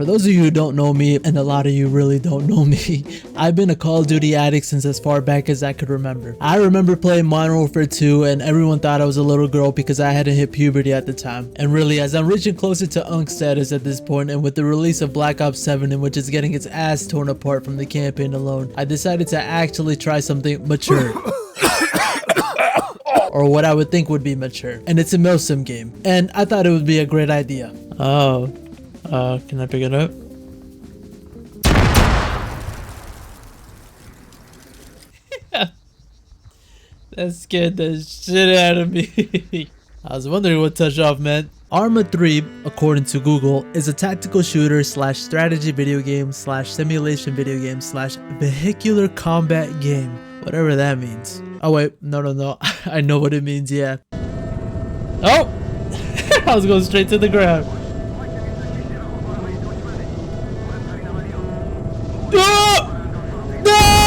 For those of you who don't know me, and a lot of you really don't know me, I've been a Call of Duty addict since as far back as I could remember. I remember playing Modern Warfare 2 and everyone thought I was a little girl because I hadn't hit puberty at the time. And really, as I'm reaching closer to Unk status at this point, and with the release of Black Ops 7 in which it's getting its ass torn apart from the campaign alone, I decided to actually try something mature. Or what I would think would be mature. And it's a milsim game. And I thought it would be a great idea. Oh. Can I pick it up? That scared the shit out of me. I was wondering what touch off meant. Arma 3, according to Google, is a tactical shooter slash strategy video game slash simulation video game slash vehicular combat game. Whatever that means. Oh wait, no. I know what it means, yeah. Oh! I was going straight to the ground.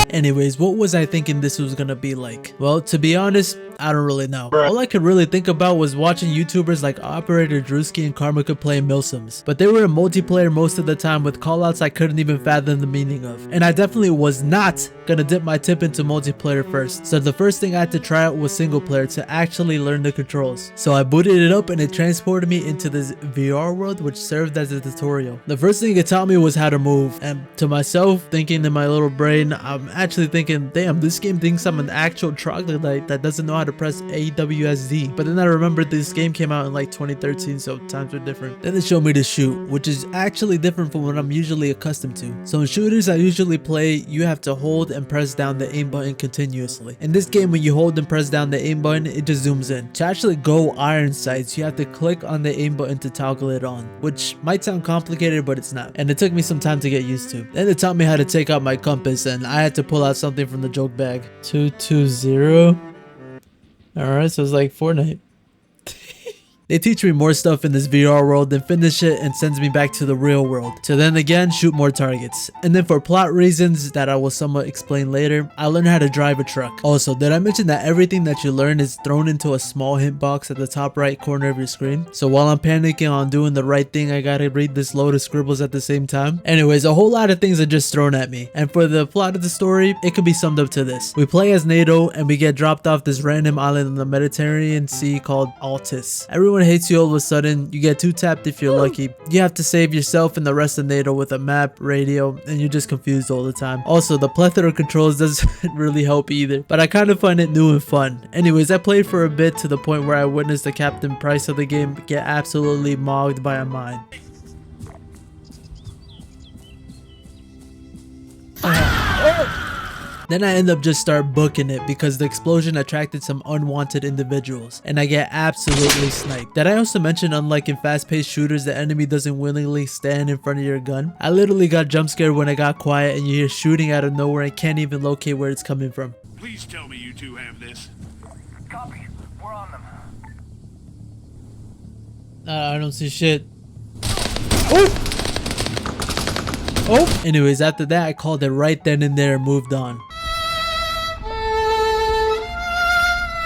Anyways, what was I thinking this was gonna be like? Well, to be honest, I don't really know. All I could really think about was watching YouTubers like Operator Drewski and Karma could play milsims, but they were in multiplayer most of the time with callouts I couldn't even fathom the meaning of. And I definitely was not gonna dip my tip into multiplayer first, so the first thing I had to try out was single player to actually learn the controls. So I booted it up and it transported me into this VR world which served as a tutorial. The first thing it taught me was how to move, and to myself, thinking in my little brain, I'm actually thinking, damn, this game thinks I'm an actual troglodyte that doesn't know how to press AWSD. But then I remembered this game came out in like 2013, so times were different. Then it showed me to shoot, which is actually different from what I'm usually accustomed to. So in shooters I usually play, you have to hold and press down the aim button continuously. In this game, when you hold and press down the aim button, it just zooms in. To actually go iron sights, you have to click on the aim button to toggle it on, which might sound complicated, but it's not. And it took me some time to get used to. Then it taught me how to take out my compass, and I had to pull out something from the joke bag. 220. Alright, so it's like Fortnite. They teach me more stuff in this VR world, then finish it and sends me back to the real world to then again shoot more targets. And then for plot reasons that I will somewhat explain later, I learned how to drive a truck. Also, did I mention that everything that you learn is thrown into a small hint box at the top right corner of your screen? So while I'm panicking on doing the right thing, I gotta read this load of scribbles at the same time. Anyways, a whole lot of things are just thrown at me. And for the plot of the story, it could be summed up to this. We play as NATO and we get dropped off this random island in the Mediterranean Sea called Altis. Everyone hates you all of a sudden, you get 2-tapped if you're lucky. You have to save yourself and the rest of NATO with a map, radio, and you're just confused all the time. Also, the plethora of controls doesn't really help either, but I kind of find it new and fun. Anyways, I played for a bit to the point where I witnessed the Captain Price of the game get absolutely mogged by a mine. Then I end up just start booking it because the explosion attracted some unwanted individuals and I get absolutely sniped. Did I also mention, unlike in fast-paced shooters, the enemy doesn't willingly stand in front of your gun? I literally got jump scared when I got quiet and you hear shooting out of nowhere and can't even locate where it's coming from. Please tell me you two have this. Copy. We're on them. I don't see shit. Oh! Oh! Anyways, after that, I called it right then and there and moved on.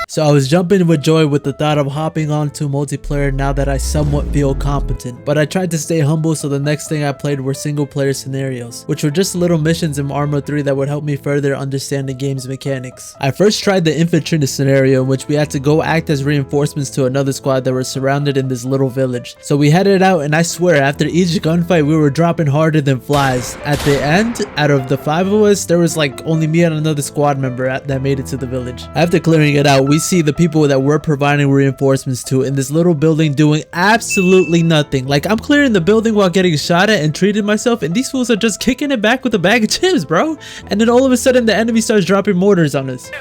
So I was jumping with joy with the thought of hopping on to multiplayer now that I somewhat feel competent. But I tried to stay humble, so the next thing I played were single player scenarios, which were just little missions in Arma 3 that would help me further understand the game's mechanics. I first tried the Infantry scenario in which we had to go act as reinforcements to another squad that were surrounded in this little village. So we headed out and I swear after each gunfight we were dropping harder than flies. At the end, out of the 5 of us, there was like only me and another squad member that made it to the village. After clearing it out, we see the people that we're providing reinforcements to in this little building doing absolutely nothing. Like, I'm clearing the building while getting shot at and treating myself, and these fools are just kicking it back with a bag of chips, bro. And then all of a sudden the enemy starts dropping mortars on us.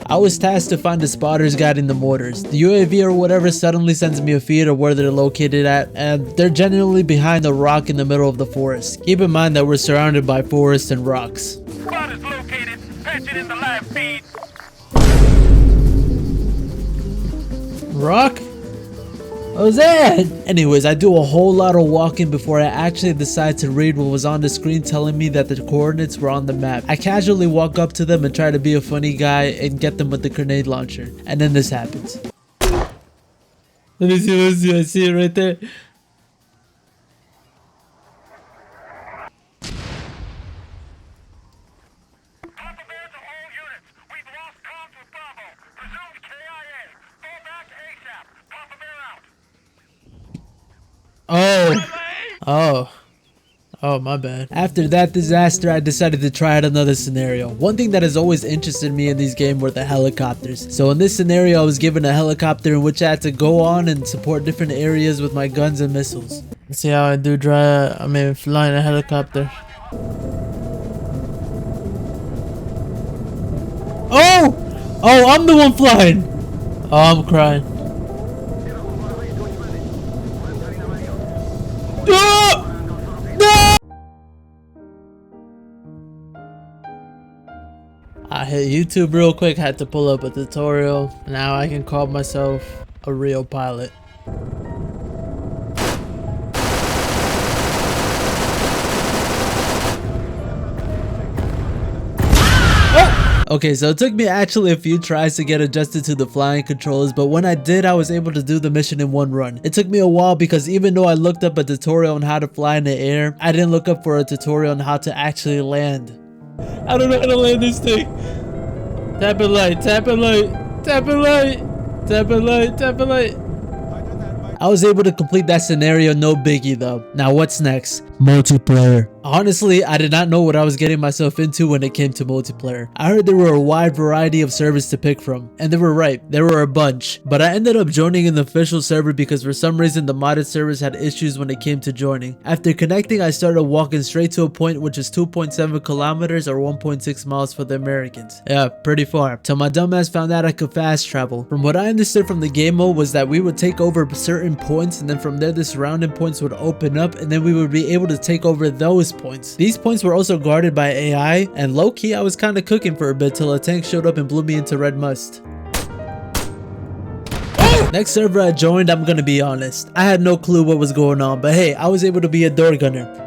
I was tasked to find the spotters guiding the mortars. The UAV or whatever suddenly sends me a feed of where they're located at, and they're generally behind a rock in the middle of the forest. Keep in mind that we're surrounded by forests and rocks. Spot is located. Patch it in the live feed. Rock? What was that? Anyways, I do a whole lot of walking before I actually decide to read what was on the screen telling me that the coordinates were on the map. I casually walk up to them and try to be a funny guy and get them with the grenade launcher. And then this happens. Let me see. I see it right there. Papa Bear to all units. We've lost comms with Bravo. Presumed KIA. Fall back ASAP. Papa Bear out. Oh, my bad. After that disaster, I decided to try out another scenario. One thing that has always interested me in these games were the helicopters. So in this scenario, I was given a helicopter in which I had to go on and support different areas with my guns and missiles. Let's see how I do flying a helicopter. Oh! Oh, I'm the one flying! Oh, I'm crying. No! No! I hit YouTube real quick, had to pull up a tutorial. Now I can call myself a real pilot. Okay, so it took me actually a few tries to get adjusted to the flying controls, but when I did, I was able to do the mission in one run. It took me a while because even though I looked up a tutorial on how to fly in the air, I didn't look up for a tutorial on how to actually land. I don't know how to land this thing. Tap and light, tap and light, tap and light, tap and light, tap and light. I was able to complete that scenario, no biggie though. Now what's next? Multiplayer. Honestly, I did not know what I was getting myself into when it came to multiplayer. I heard there were a wide variety of servers to pick from, and they were right, there were a bunch. But I ended up joining an official server because for some reason the modded servers had issues when it came to joining. After connecting, I started walking straight to a point which is 2.7 kilometers or 1.6 miles for the Americans. Yeah, pretty far. So my dumbass found out I could fast travel. From what I understood from the game mode was that we would take over certain points, and then from there the surrounding points would open up, and then we would be able to take over those points. These points were also guarded by AI, and low-key I was kind of cooking for a bit till a tank showed up and blew me into red must. Next server I joined, I'm gonna be honest, I had no clue what was going on, but hey, I was able to be a door gunner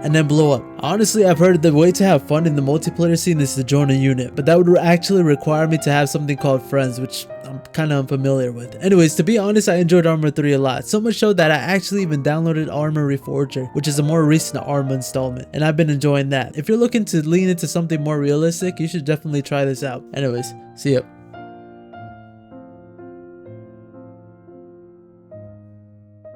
and then blow up. Honestly, I've heard the way to have fun in the multiplayer scene is to join a unit, but that would actually require me to have something called friends, which I'm kind of unfamiliar with. Anyways, to be honest, I enjoyed Arma 3 a lot, so much so that I actually even downloaded Arma Reforger, which is a more recent Arma installment, and I've been enjoying that. If you're looking to lean into something more realistic, you should definitely try this out. Anyways, see ya.